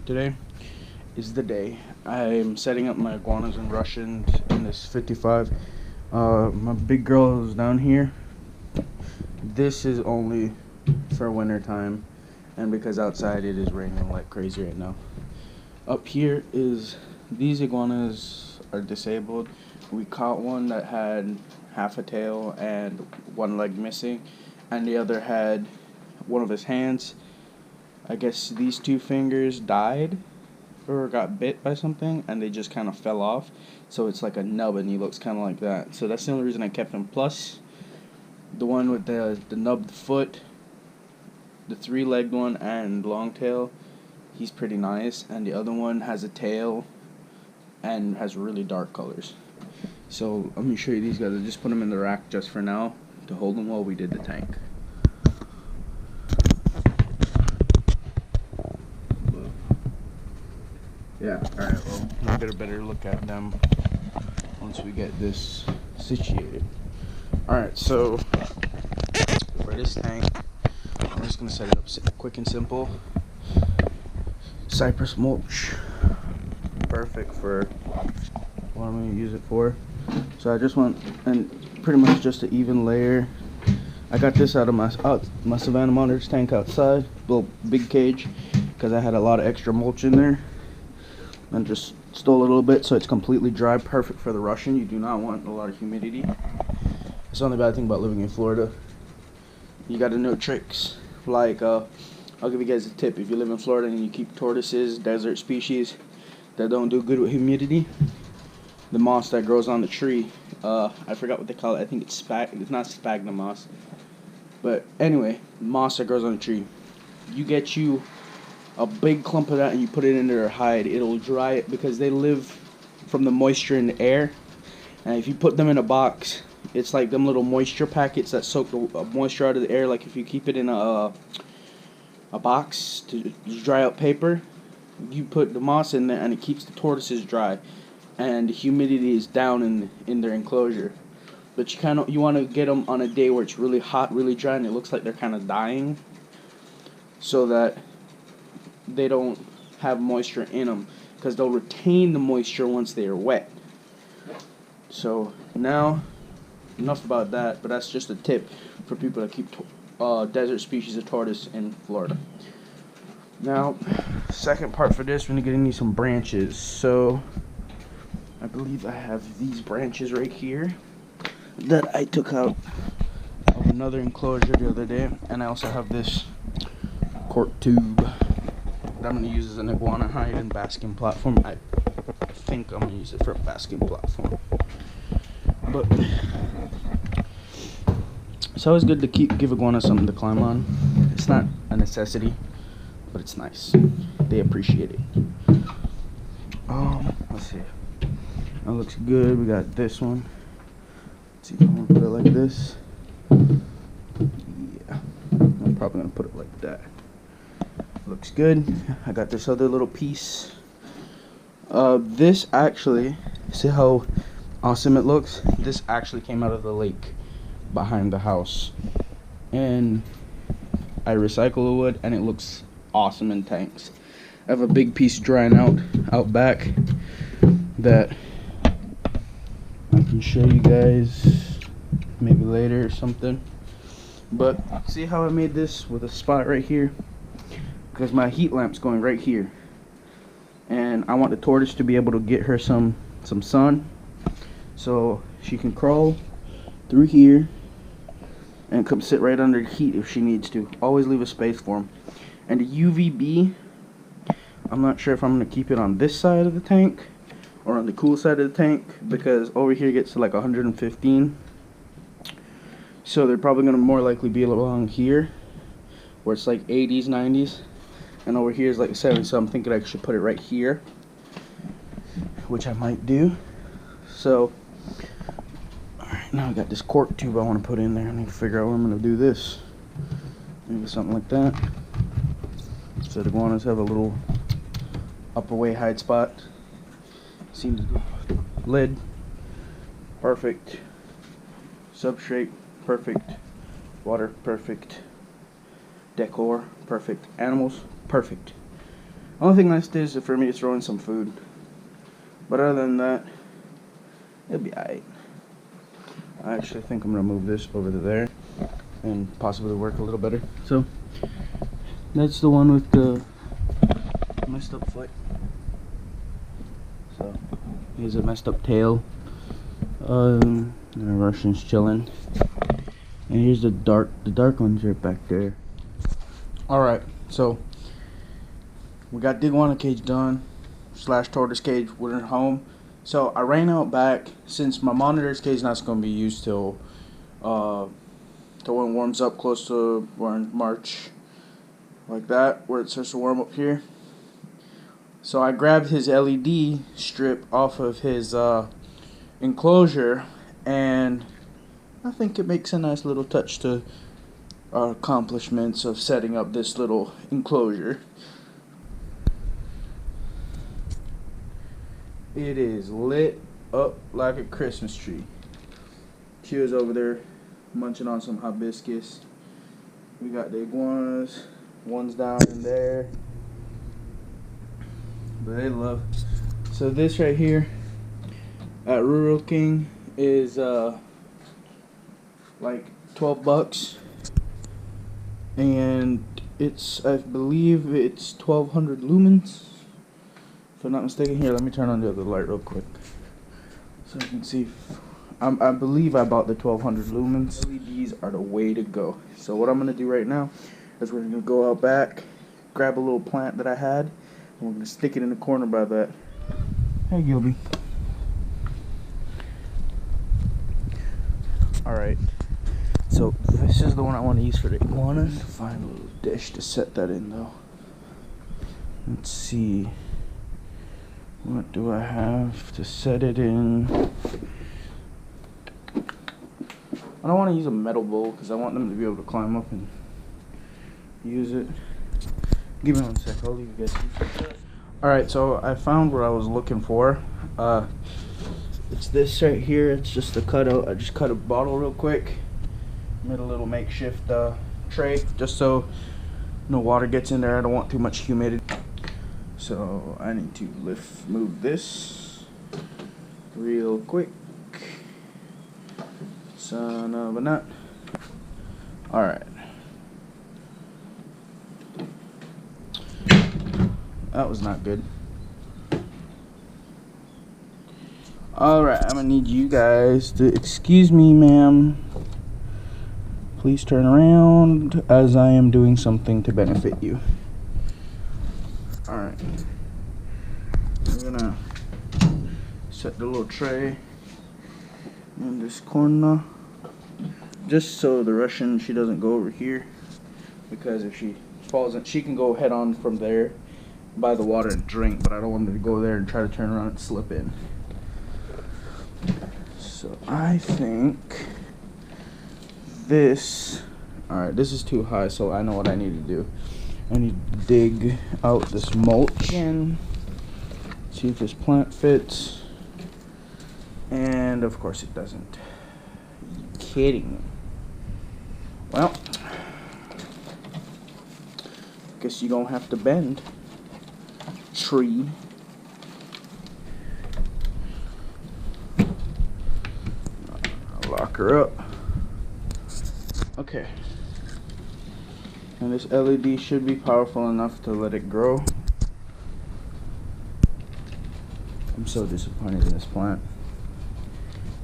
Today is the day. I'm setting up my iguanas and Russians in this 55. My big girl is down here. This is only for winter time, and because outside it is raining like crazy right now. Up here is these iguanas are disabled. We caught one that had half a tail and one leg missing, and the other had one of his hands. I guess these two fingers died or got bit by something, and they just kind of fell off. So it's like a nub, and he looks kind of like that. So that's the only reason I kept him. Plus, the one with the nubbed foot, the three-legged one and long tail, he's pretty nice. And the other one has a tail and has really dark colors. So let me show you these guys. I just put them in the rack just for now to hold them while we did the tank. Yeah, alright, well, we'll get a better look at them once we get this situated. Alright, so for this tank, I'm just going to set it up quick and simple. Cypress mulch, perfect for what I'm going to use it for. So I just want, and pretty much just an even layer. I got this out of my Savannah Monitors tank outside, little big cage, because I had a lot of extra mulch in there. And just stole a little bit so it's completely dry, perfect for the Russian. You do not want a lot of humidity. That's the only bad thing about living in Florida. You gotta know tricks. Like, I'll give you guys a tip. If you live in Florida and you keep tortoises, desert species that don't do good with humidity, the moss that grows on the tree, I forgot what they call it. I think it's not sphagnum moss. But anyway, moss that grows on the tree. You get you a big clump of that and you put it in their hide, it'll dry it because they live from the moisture in the air. And if you put them in a box, it's like them little moisture packets that soak the moisture out of the air. Like if you keep it in a box to dry out paper, you put the moss in there and it keeps the tortoises dry, and the humidity is down in their enclosure. But you want to get them on a day where it's really hot, really dry, and it looks like they're kind of dying, so that they don't have moisture in them, because they'll retain the moisture once they are wet. So now, enough about that, but that's just a tip for people that keep desert species of tortoise in Florida. Now, second part for this, we're going to get into some branches. So I believe I have these branches right here that I took out of another enclosure the other day, and I also have this cork tube that I'm going to use as an iguana hide and basking platform. I think I'm going to use it for a basking platform. But it's always good to give iguanas something to climb on. It's not a necessity, but it's nice. They appreciate it. Let's see. That looks good. We got this one. Let's see if I want to put it like this. Yeah. I'm probably going to put it like that. Looks good. I got this other little piece. This actually, see how awesome it looks? This actually came out of the lake behind the house, and I recycle the wood, and it looks awesome in tanks. I have a big piece drying out back that I can show you guys maybe later or something. But see how I made this with a spot right here? Because my heat lamp's going right here, and I want the tortoise to be able to get her some sun, so she can crawl through here and come sit right under the heat if she needs to. Always leave a space for them. And the UVB, I'm not sure if I'm going to keep it on this side of the tank or on the cool side of the tank, because over here gets to like 115, so they're probably going to more likely be along here where it's like 80s, 90s. And over here is like 70, so I'm thinking I should put it right here, which I might do. So, alright, now I got this cork tube I want to put in there. I need to figure out where I'm going to do this. Maybe something like that. So the iguanas have a little upper way hide spot. Seems good. Lid, perfect. Substrate, perfect. Water, perfect. Decor, perfect. Animals, perfect. Only thing left is for me to throw in some food. But other than that, it'll be alright. I actually think I'm gonna move this over to there and possibly work a little better. So that's the one with the messed up foot. So here's a messed up tail. And the Russian's chilling. And here's the dark one's right back there. Alright, so we got the iguana cage done, / tortoise cage. We're home. So I ran out back since my monitor's cage not going to be used till when it warms up close to around March, like that, where it starts to warm up here. So I grabbed his LED strip off of his enclosure, and I think it makes a nice little touch to our accomplishments of setting up this little enclosure. It is lit up like a Christmas tree. She was over there munching on some hibiscus. We got the iguanas. One's down in there. But they love. So this right here at Rural King is like $12. And it's, I believe it's 1200 lumens. If I'm not mistaken. Here, let me turn on the other light real quick so I can see. I believe I bought the 1200 lumens. LEDs are the way to go. So what I'm going to do right now is we're going to go out back, grab a little plant that I had, and we're going to stick it in the corner by that. Hey, Gilby. Alright. So this is the one I want to use for the iguanas. Find a little dish to set that in though. Let's see. What do I have to set it in? I don't want to use a metal bowl because I want them to be able to climb up and use it. Give me 1 sec, I'll leave you guys. Alright, so I found what I was looking for. It's this right here. It's just a cutout. I just cut a bottle real quick. Made a little makeshift tray just so no water gets in there. I don't want too much humidity. So I need to move this real quick. Son of a nut. Alright. That was not good. Alright, I'm gonna need you guys to excuse me, ma'am. Please turn around as I am doing something to benefit you. Alright. We're gonna set the little tray in this corner. Just so the Russian, she doesn't go over here. Because if she falls in, she can go head on from there by the water and drink. But I don't want her to go there and try to turn around and slip in. So I think this, alright, this is too high, so I know what I need to do. I need to dig out this mulch and see if this plant fits. And of course it doesn't. Are you kidding? Well, guess you're gonna have to bend, tree. I'll lock her up. Okay. And this LED should be powerful enough to let it grow. I'm so disappointed in this plant.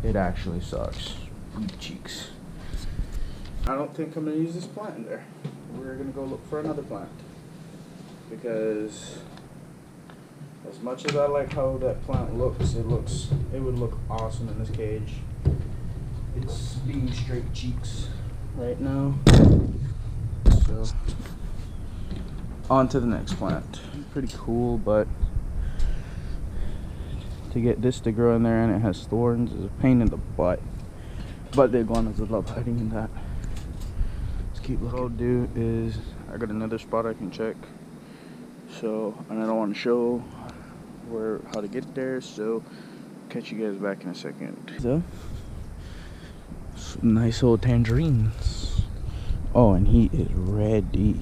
It actually sucks. Cheeks. I don't think I'm going to use this plant in there. We're going to go look for another plant. Because as much as I like how that plant looks, it would look awesome in this cage. It's being straight cheeks right now. So on to the next plant. Pretty cool, but to get this to grow in there and it has thorns is a pain in the butt. But the iguanas would love hiding in that. Let's keep looking. What I'll do is I got another spot I can check. So, and I don't want to show how to get there, so catch you guys back in a second. So, some nice old tangerines. Oh, and he is ready.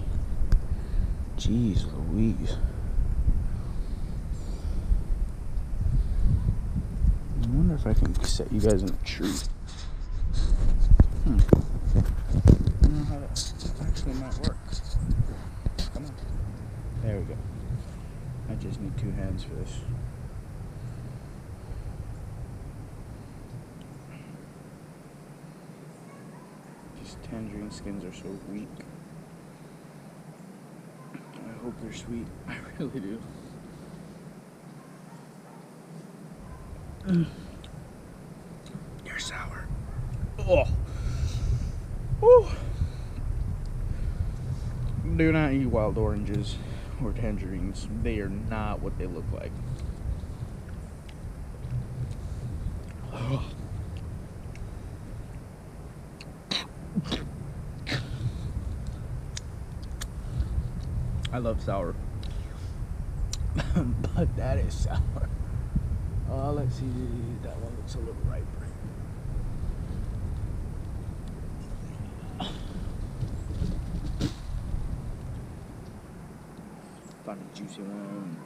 Jeez Louise. wonder if I can set you guys in a tree. I don't know how that actually might work. Come on. There we go. I just need 2 hands for this. These tangerine skins are so weak. I hope they're sweet. I really do. You're sour. Oh. Woo. Do not eat wild oranges or tangerines. They are not what they look like. Oh. I love sour. But that is sour. Let's see. That one looks a little riper. Found a juicy one.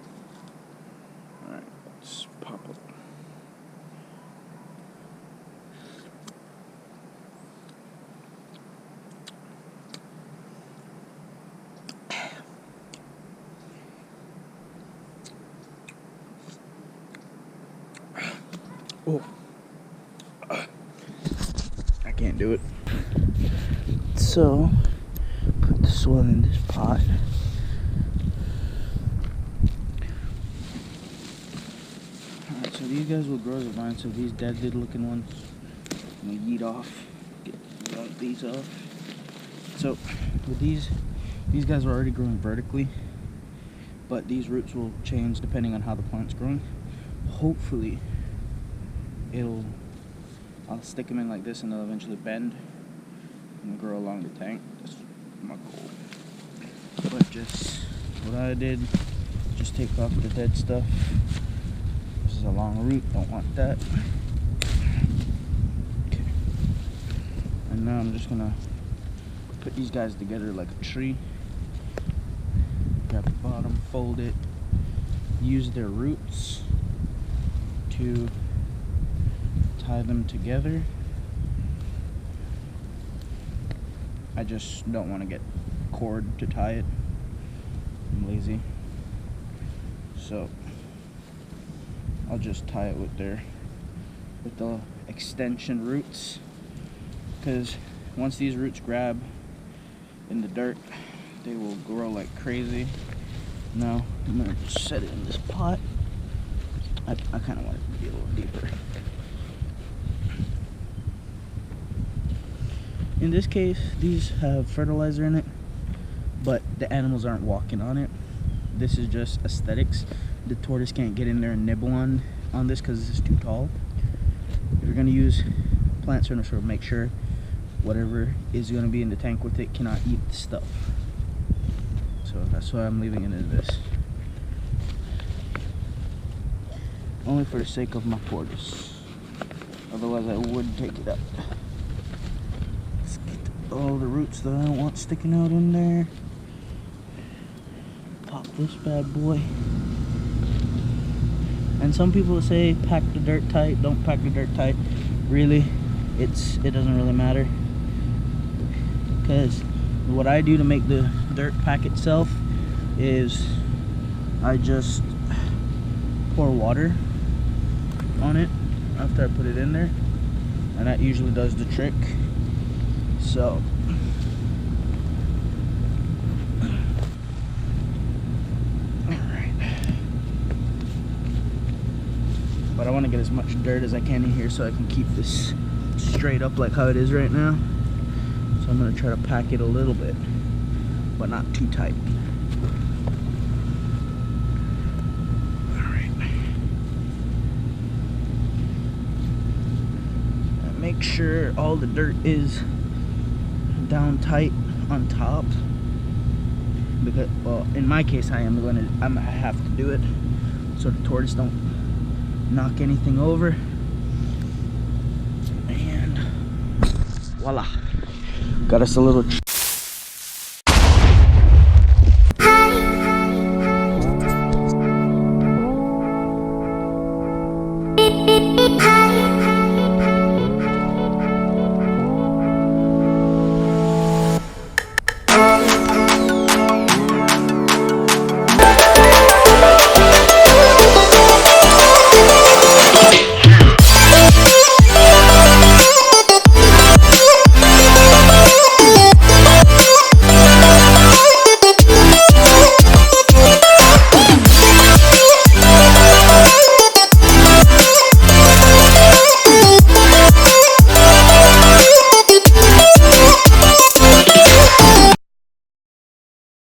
Alright, let's pop it. Oh, I can't do it. So, put this one in this pot. Alright, so these guys will grow as a vine. So these dead looking ones, I'm gonna yeet off, get these off. So with these guys are already growing vertically, but these roots will change depending on how the plant's growing. Hopefully, I'll stick them in like this and they'll eventually bend and grow along the tank. That's my goal. But just what I did, just take off the dead stuff. This is a long root, don't want that. Okay. And now I'm just gonna put these guys together like a tree. Grab the bottom, fold it, use their roots to tie them together. I just don't want to get cord to tie it. I'm lazy. So I'll just tie it with the extension roots, because once these roots grab in the dirt, they will grow like crazy. Now I'm gonna just set it in this pot. I kind of want it to be a little deeper. In this case, these have fertilizer in it, but the animals aren't walking on it. This is just aesthetics. The tortoise can't get in there and nibble on this because it's too tall. If you're going to use plant cernifer, make sure whatever is going to be in the tank with it cannot eat the stuff. So that's why I'm leaving it in this. Only for the sake of my tortoise. Otherwise I would take it out. Let's get all the roots that I don't want sticking out in there. Pop this bad boy. And some people say pack the dirt tight, don't pack the dirt tight. Really, it doesn't really matter. Because what I do to make the dirt pack itself is I just pour water on it after I put it in there, and that usually does the trick. So but I want to get as much dirt as I can in here so I can keep this straight up like how it is right now. So I'm going to try to pack it a little bit, but not too tight. Alright. Make sure all the dirt is down tight on top. Because, well, in my case I have to do it so the tortoise don't knock anything over. And voila, got us a little